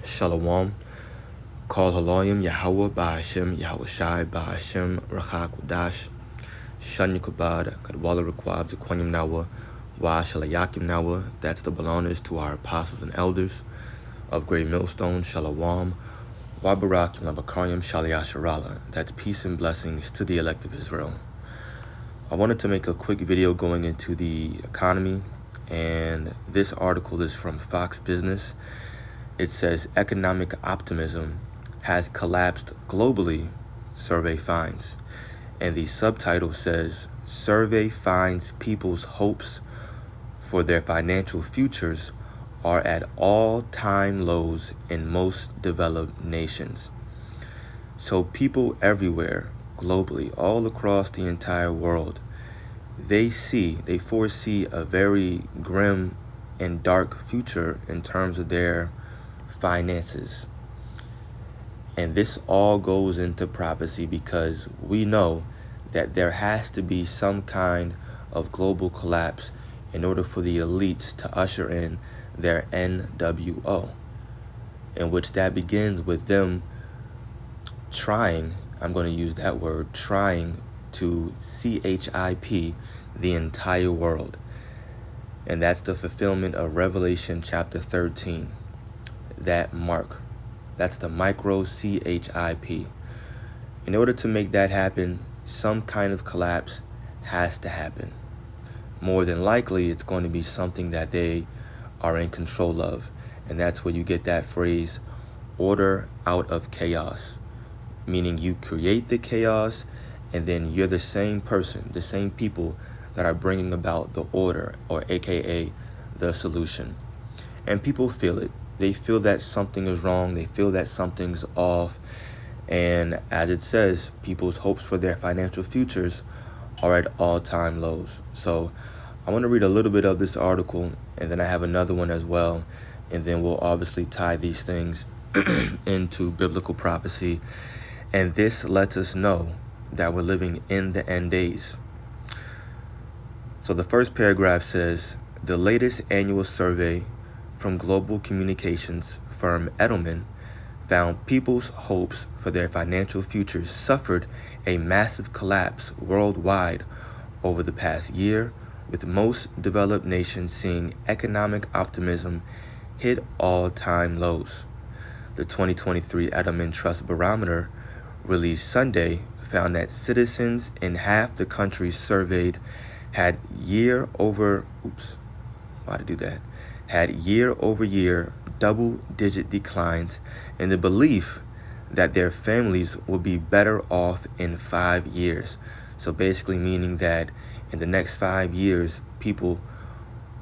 Shalom. Call Haloyim Yahweh Ba'ashem Yahweh Shai Ba'ashem Rachak Wadash Shan Yukabad Kadwala Rekwab Zequanyam Nawa Wa Shalayakim Nawa. That's the belongers to our apostles and elders of Great Millstone. Shalom. Wa Barakim Labakaryam Shaliyasharala. That's peace and blessings to the elect of Israel. I wanted to make a quick video going into the economy, and this article is from Fox Business. It says economic optimism has collapsed globally, survey finds. And the subtitle says survey finds people's hopes for their financial futures are at all-time lows in most developed nations. So people everywhere, globally, all across the entire world, they foresee a very grim and dark future in terms of their finances. And this all goes into prophecy because we know that there has to be some kind of global collapse in order for the elites to usher in their NWO, in which that begins with them trying, I'm going to use that word, trying to CHIP the entire world. And that's the fulfillment of Revelation chapter 13. That mark. That's the micro CHIP. In order to make that happen, some kind of collapse has to happen. More than likely, it's going to be something that they are in control of. And that's where you get that phrase, order out of chaos. Meaning you create the chaos, and then you're the same person, the same people that are bringing about the order, or AKA the solution. And people feel it. They feel that something is wrong. They feel that something's off. And as it says, people's hopes for their financial futures are at all-time lows. So I want to read a little bit of this article, and then I have another one as well. And then we'll obviously tie these things into biblical prophecy. And this lets us know that we're living in the end days. So the first paragraph says, the latest annual survey from global communications firm Edelman found people's hopes for their financial futures suffered a massive collapse worldwide over the past year, with most developed nations seeing economic optimism hit all-time lows. The 2023 Edelman Trust Barometer, released Sunday, found that citizens in half the countries surveyed had year-over-year double-digit declines in the belief that their families will be better off in 5 years. So basically meaning that in the next 5 years, people's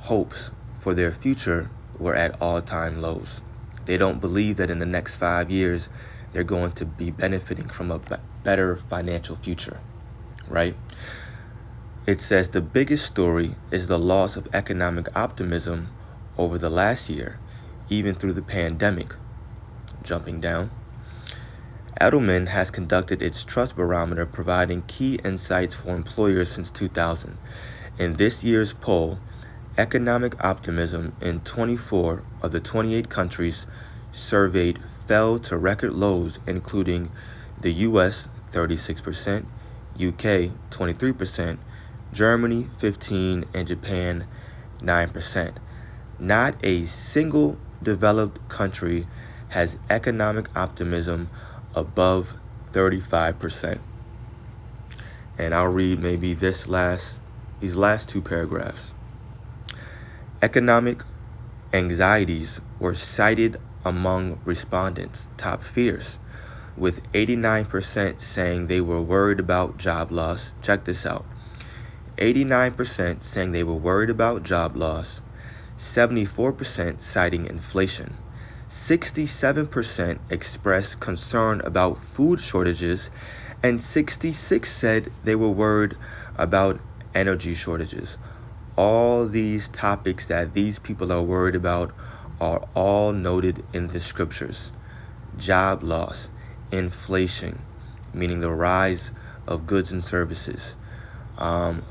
hopes for their future were at all-time lows. They don't believe that in the next 5 years, they're going to be benefiting from a better financial future, right? It says the biggest story is the loss of economic optimism over the last year, even through the pandemic. Jumping down. Edelman has conducted its trust barometer, providing key insights for employers since 2000. In this year's poll, economic optimism in 24 of the 28 countries surveyed fell to record lows, including the US 36%, UK 23%, Germany 15%, and Japan 9%. Not a single developed country has economic optimism above 35%. And I'll read maybe these last two paragraphs. Economic anxieties were cited among respondents' top fears, with 89% saying they were worried about job loss. Check this out. 89% saying they were worried about job loss, 74% citing inflation, 67% expressed concern about food shortages, and 66% said they were worried about energy shortages. All these topics that these people are worried about are all noted in the scriptures. Job loss, inflation, meaning the rise of goods and services,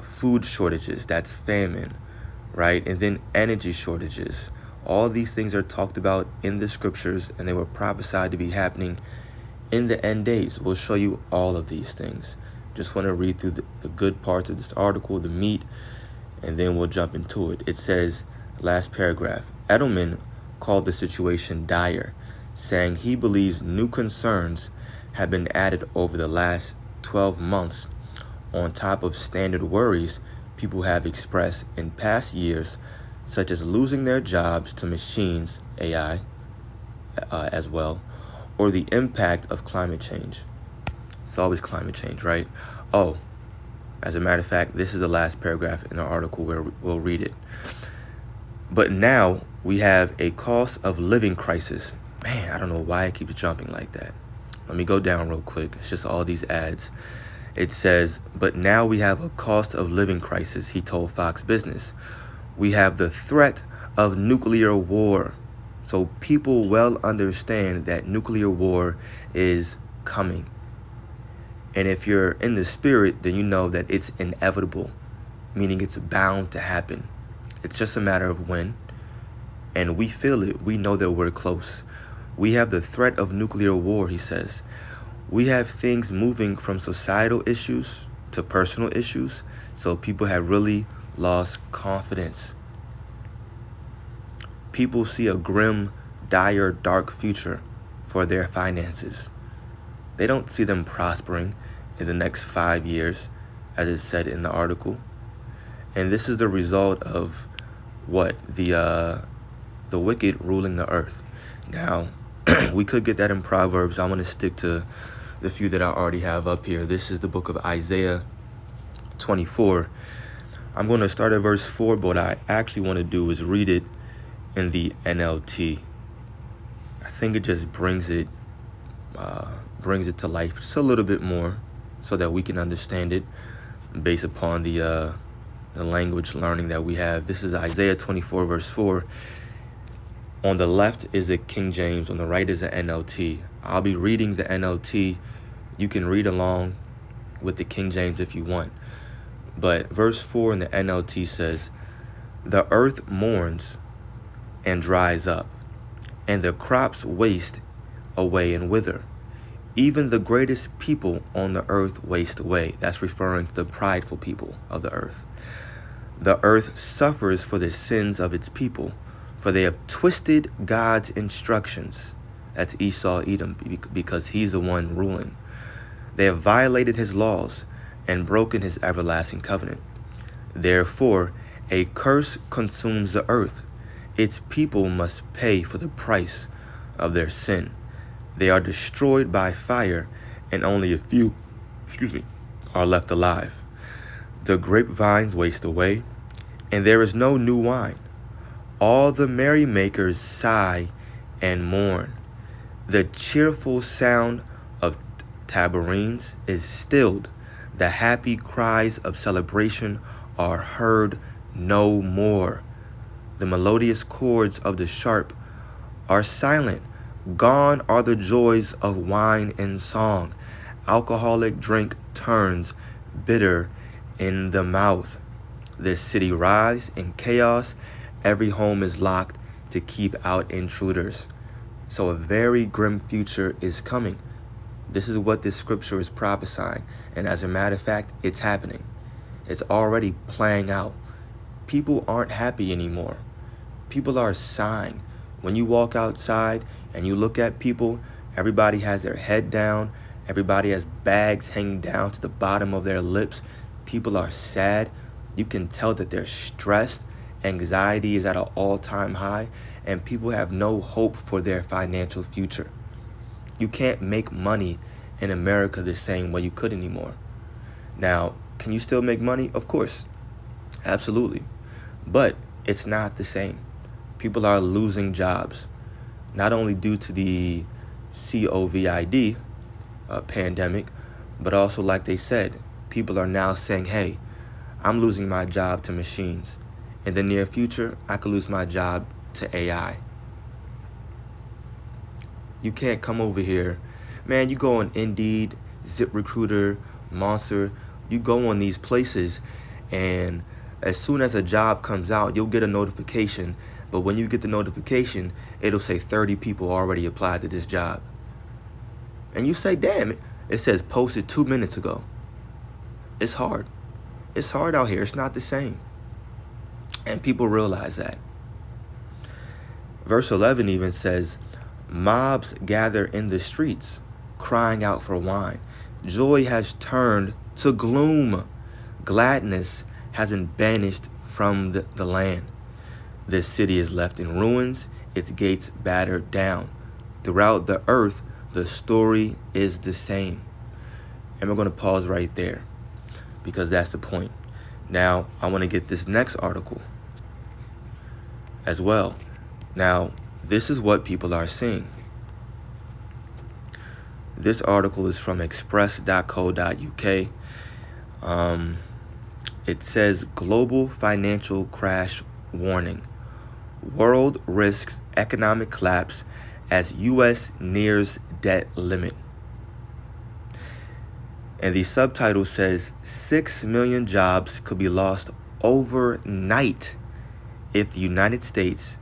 food shortages, that's famine, right? And then energy shortages. All these things are talked about in the scriptures, and they were prophesied to be happening in the end days. We'll show you all of these things. Just want to read through the good parts of this article, the meat, and then we'll jump into it. It says, last paragraph, Edelman called the situation dire, saying he believes new concerns have been added over the last 12 months on top of standard worries people have expressed in past years, such as losing their jobs to machines, AI, as well, or the impact of climate change. It's always climate change, right? Oh, as a matter of fact, this is the last paragraph in our article where we'll read it. But now we have a cost of living crisis. Man, I don't know why it keeps jumping like that. Let me go down real quick. It's just all these ads. It says, but now we have a cost of living crisis, he told Fox Business. We have the threat of nuclear war. So people well understand that nuclear war is coming. And if you're in the spirit, then you know that it's inevitable, meaning it's bound to happen. It's just a matter of when. And we feel it. We know that we're close. We have the threat of nuclear war, he says. We have things moving from societal issues to personal issues. So people have really lost confidence. People see a grim, dire, dark future for their finances. They don't see them prospering in the next 5 years, as it said in the article. And this is the result of what? The wicked ruling the earth. Now, we could get that in Proverbs. I'm going to stick to the few that I already have up here. This is the book of Isaiah 24. I'm going to start at verse 4, but what I actually want to do is read it in the NLT. I think it just brings it to life just a little bit more so that we can understand it based upon the language learning that we have. This is Isaiah 24, verse 4. On the left is a King James. On the right is an NLT. I'll be reading the NLT. You can read along with the King James if you want. But verse 4 in the NLT says, the earth mourns and dries up, and the crops waste away and wither. Even the greatest people on the earth waste away. That's referring to the prideful people of the earth. The earth suffers for the sins of its people, for they have twisted God's instructions. That's Esau, Edom, because he's the one ruling. They have violated his laws and broken his everlasting covenant. Therefore, a curse consumes the earth. Its people must pay for the price of their sin. They are destroyed by fire, and only a few, are left alive. The grapevines waste away, and there is no new wine. All the merrymakers sigh and mourn. The cheerful sound of tabourines is stilled. The happy cries of celebration are heard no more. The melodious chords of the sharp are silent. Gone are the joys of wine and song. Alcoholic drink turns bitter in the mouth. The city writhes in chaos. Every home is locked to keep out intruders. So a very grim future is coming. This is what this scripture is prophesying. And as a matter of fact, it's happening. It's already playing out. People aren't happy anymore. People are sighing. When you walk outside and you look at people, everybody has their head down. Everybody has bags hanging down to the bottom of their lips. People are sad. You can tell that they're stressed. Anxiety is at an all-time high, and people have no hope for their financial future. You can't make money in America the same way you could anymore. Now, can you still make money? Of course. Absolutely. But it's not the same. People are losing jobs, not only due to the COVID pandemic, but also, like they said, people are now saying, hey, I'm losing my job to machines. In the near future, I could lose my job to AI. You can't come over here. Man, you go on Indeed, ZipRecruiter, Monster. You go on these places, and as soon as a job comes out, you'll get a notification But when you get the notification, it'll say 30 people already applied to this job. And you say, damn, it says posted 2 minutes ago. It's hard. It's hard out here. It's not the same. And people realize that. Verse 11 even says, mobs gather in the streets, crying out for wine. Joy has turned to gloom. Gladness has been banished from the land. This city is left in ruins, its gates battered down. Throughout the earth, the story is the same. And we're going to pause right there because that's the point. Now, I want to get this next article as well. Now, this is what people are seeing. This article is from express.co.uk. It says, global financial crash warning. World risks economic collapse as U.S. nears debt limit. And the subtitle says 6 million jobs could be lost overnight if the United States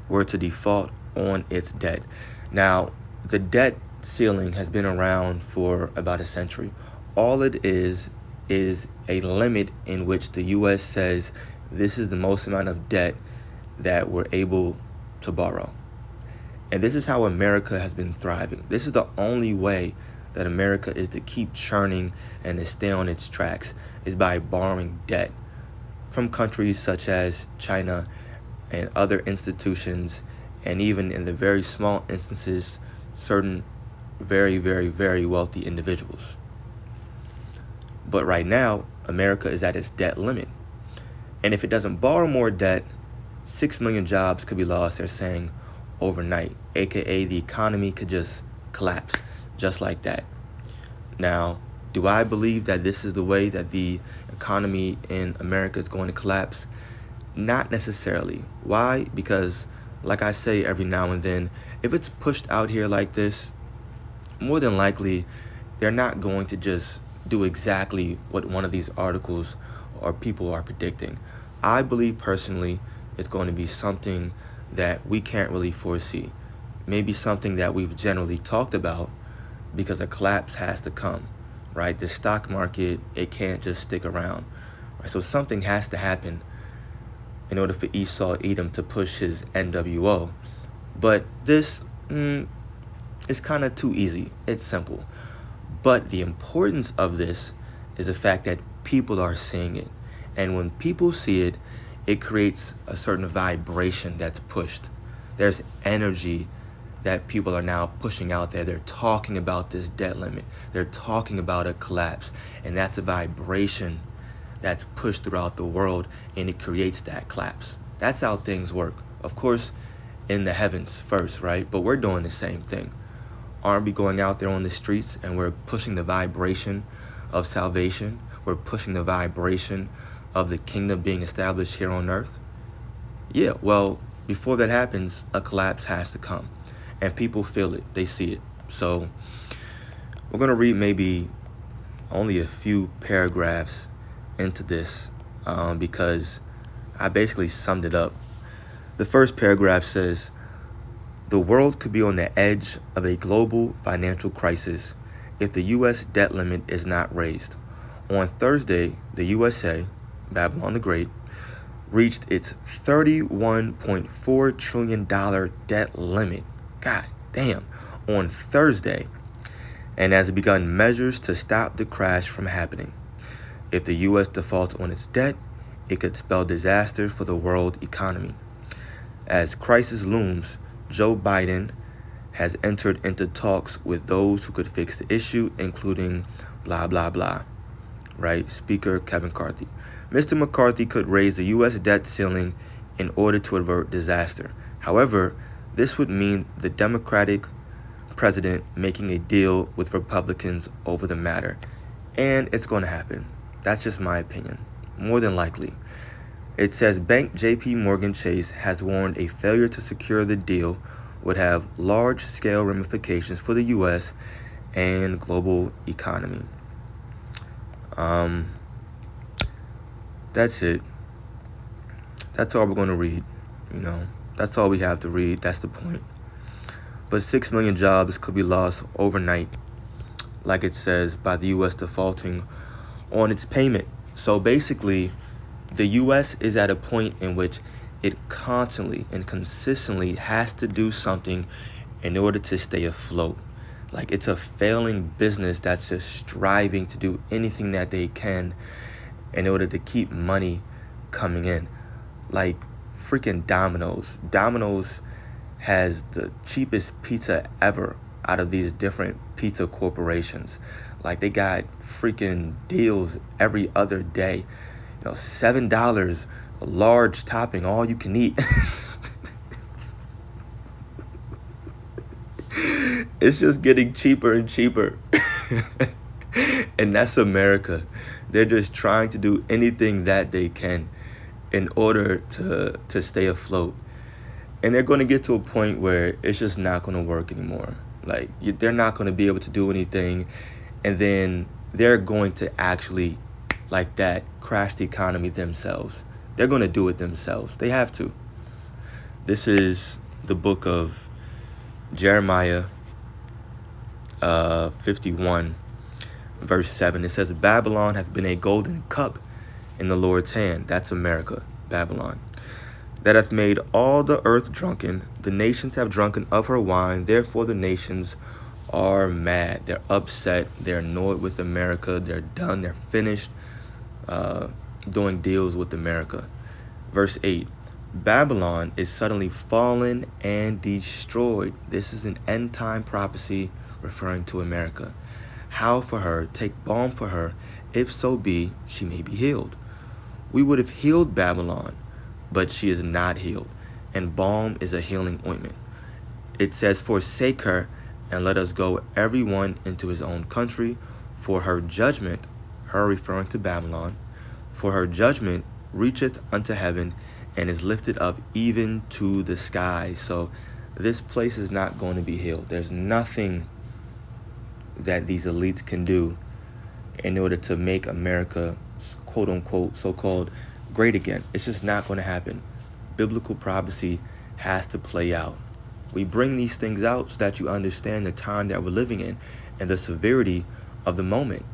were to default on its debt. Now, the debt ceiling has been around for about a century. All it is a limit in which the U.S. says this is the most amount of debt that we're able to borrow. And this is how America has been thriving. This is the only way that America is to keep churning and to stay on its tracks, is by borrowing debt from countries such as China and other institutions, and even in the very small instances, certain very, very, very wealthy individuals. But right now, America is at its debt limit. And if it doesn't borrow more debt, 6 million jobs could be lost, they're saying, overnight, aka the economy could just collapse just like that. Now, do I believe that this is the way that the economy in America is going to collapse? Not necessarily. Why? Because, like I say every now and then, if it's pushed out here like this, more than likely, they're not going to just do exactly what one of these articles or people are predicting. I believe personally it's going to be something that we can't really foresee. Maybe something that we've generally talked about, because a collapse has to come, right? The stock market, it can't just stick around, right? So something has to happen in order for Esau Edom to push his NWO. But this is kind of too easy. It's simple. But the importance of this is the fact that people are seeing it. And when people see it, it creates a certain vibration that's pushed. There's energy that people are now pushing out there. They're talking about this debt limit. They're talking about a collapse. And that's a vibration that's pushed throughout the world, and it creates that collapse. That's how things work. Of course, in the heavens first, right? But we're doing the same thing. Aren't we going out there on the streets and we're pushing the vibration of salvation? We're pushing the vibration of the kingdom being established here on earth? Yeah, well, before that happens, a collapse has to come. And people feel it. They see it. So we're going to read maybe only a few paragraphs into this because I basically summed it up. The first paragraph says, the world could be on the edge of a global financial crisis if the U.S. debt limit is not raised. On Thursday, the USA, Babylon the Great, reached its $31.4 trillion debt limit. God damn. On Thursday, and has begun measures to stop the crash from happening. If the U.S. defaults on its debt, it could spell disaster for the world economy. As crisis looms, Joe Biden has entered into talks with those who could fix the issue, including blah, blah, blah, right? Speaker Kevin McCarthy. Mr. McCarthy could raise the U.S. debt ceiling in order to avert disaster. However, this would mean the Democratic president making a deal with Republicans over the matter. And it's going to happen. That's just my opinion. More than likely. It says Bank J.P. Morgan Chase has warned a failure to secure the deal would have large-scale ramifications for the U.S. and global economy. That's it. That's all we're going to read. That's all we have to read. That's the point. But 6 million jobs could be lost overnight, like it says, by the U.S. defaulting on its payment. So basically, the U.S. is at a point in which it constantly and consistently has to do something in order to stay afloat. Like, it's a failing business that's just striving to do anything that they can in order to keep money coming in. Like freaking Domino's. Domino's has the cheapest pizza ever out of these different pizza corporations. Like, they got freaking deals every other day. $7, a large topping, all you can eat. It's just getting cheaper and cheaper. And that's America. They're just trying to do anything that they can in order to stay afloat. And they're going to get to a point where it's just not going to work anymore. Like, they're not going to be able to do anything. And then they're going to actually, like that, crash the economy themselves. They're going to do it themselves. They have to. This is the book of Jeremiah 51, verse 7. It says, Babylon hath been a golden cup in the Lord's hand. That's America, Babylon. That hath made all the earth drunken. The nations have drunken of her wine. Therefore the nations are mad. They're upset. They're annoyed with America. They're done. They're finished doing deals with America. Verse 8. Babylon is suddenly fallen and destroyed. This is an end time prophecy referring to America. How for her? Take balm for her. If so be, she may be healed. We would have healed Babylon, but she is not healed. And balm is a healing ointment. It says, forsake her, and let us go every one into his own country. For her judgment, her referring to Babylon, for her judgment reacheth unto heaven, and is lifted up even to the sky. So this place is not going to be healed. There's nothing that these elites can do in order to make America, quote unquote, so-called great again. It's just not going to happen. Biblical prophecy has to play out. We bring these things out so that you understand the time that we're living in and the severity of the moment.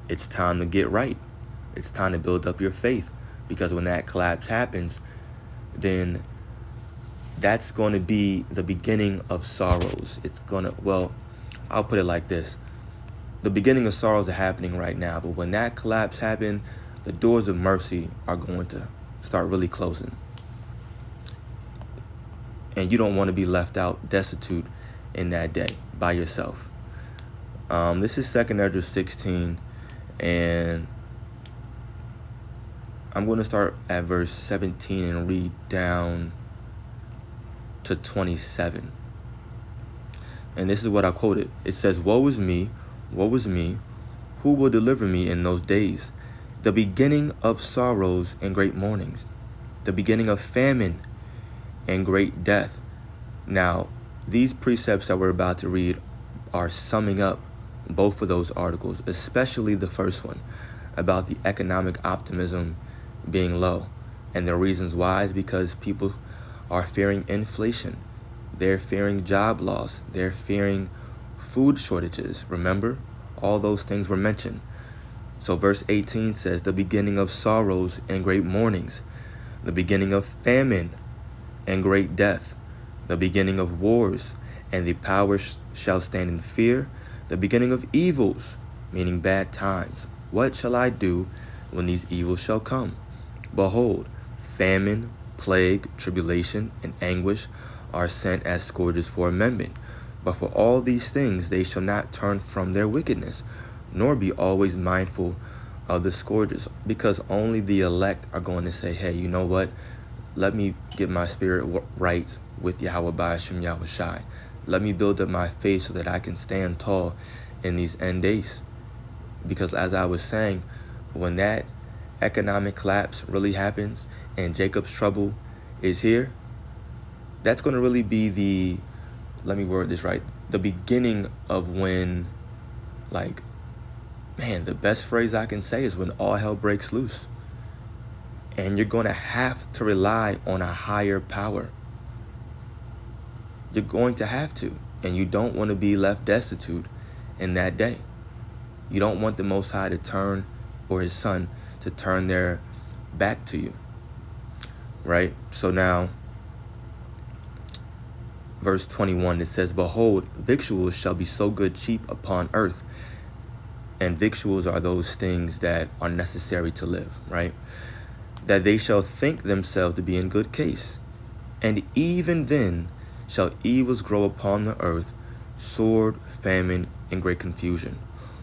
It's time to get right. It's time to build up your faith, because when that collapse happens, then that's going to be the beginning of sorrows. It's going to, well, I'll put it like this. The beginning of sorrows are happening right now, but when that collapse happens, the doors of mercy are going to start really closing. And you don't want to be left out destitute in that day by yourself. This is 2 Ezra 16, and I'm going to start at verse 17 and read down to 27. And this is what I quoted. It says, woe is me, who will deliver me in those days? The beginning of sorrows and great mournings, the beginning of famine and great death. Now, these precepts that we're about to read are summing up both of those articles, especially the first one about the economic optimism being low. And the reasons why is because people are fearing inflation. They're fearing job loss. They're fearing food shortages. Remember, all those things were mentioned. So verse 18 says, the beginning of sorrows and great mournings, the beginning of famine and great death, the beginning of wars, and the powers shall stand in fear, the beginning of evils, meaning bad times. What shall I do when these evils shall come? Behold, famine, plague, tribulation, and anguish are sent as scourges for amendment. But for all these things they shall not turn from their wickedness, nor be always mindful of the scourges, because only the elect are going to say, hey, you know what? Let me get my spirit right with Yahweh Ba'ashem Yahweh Shai. Let me build up my faith so that I can stand tall in these end days. Because as I was saying, when that economic collapse really happens and Jacob's trouble is here, that's going to really be the, let me word this right, the beginning of when, like, man, the best phrase I can say is when all hell breaks loose. And you're going to have to rely on a higher power. You're going to have to. And you don't want to be left destitute in that day. You don't want the Most High to turn, or his son to turn their back to you. Right? So now, verse 21, it says, behold, victuals shall be so good cheap upon earth. And victuals are those things that are necessary to live, right? That they shall think themselves to be in good case. And even then shall evils grow upon the earth, sword, famine, and great confusion.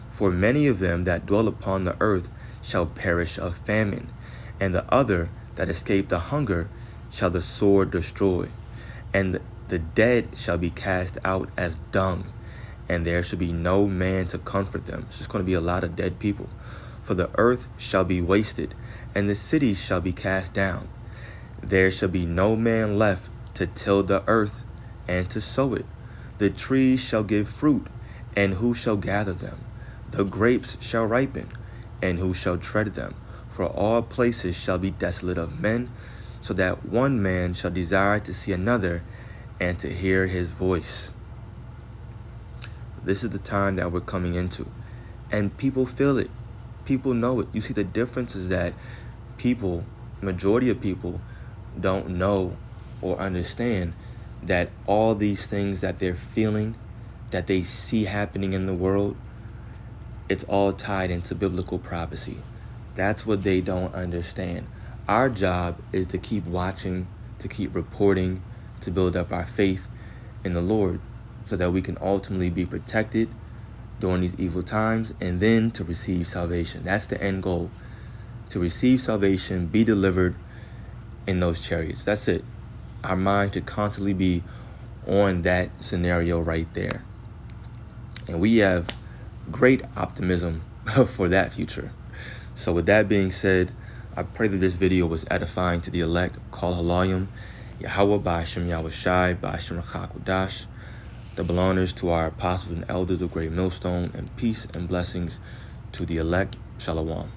For many of them that dwell upon the earth shall perish of famine, and the other that escape the hunger shall the sword destroy. And the dead shall be cast out as dung, and there shall be no man to comfort them. It's just going to be a lot of dead people. For the earth shall be wasted, and the cities shall be cast down. There shall be no man left to till the earth and to sow it. The trees shall give fruit, and who shall gather them? The grapes shall ripen, and who shall tread them? For all places shall be desolate of men, so that one man shall desire to see another, and to hear his voice. This is the time that we're coming into. And people feel it. People know it. You see, the difference is that people, majority of people, don't know or understand that all these things that they're feeling, that they see happening in the world, it's all tied into biblical prophecy. That's what they don't understand. Our job is to keep watching, to keep reporting, to build up our faith in the Lord, so that we can ultimately be protected during these evil times, and then to receive salvation. That's the end goal. To receive salvation, be delivered in those chariots. That's it. Our mind should constantly be on that scenario right there. And we have great optimism for that future. So with that being said, I pray that this video was edifying to the elect. Call Halayim, Yahweh, Ba'ashem Yahweh Shai, Ba'ashem Rachakudash. Double honors to our apostles and elders of Great Millstone, and peace and blessings to the elect. Shalom.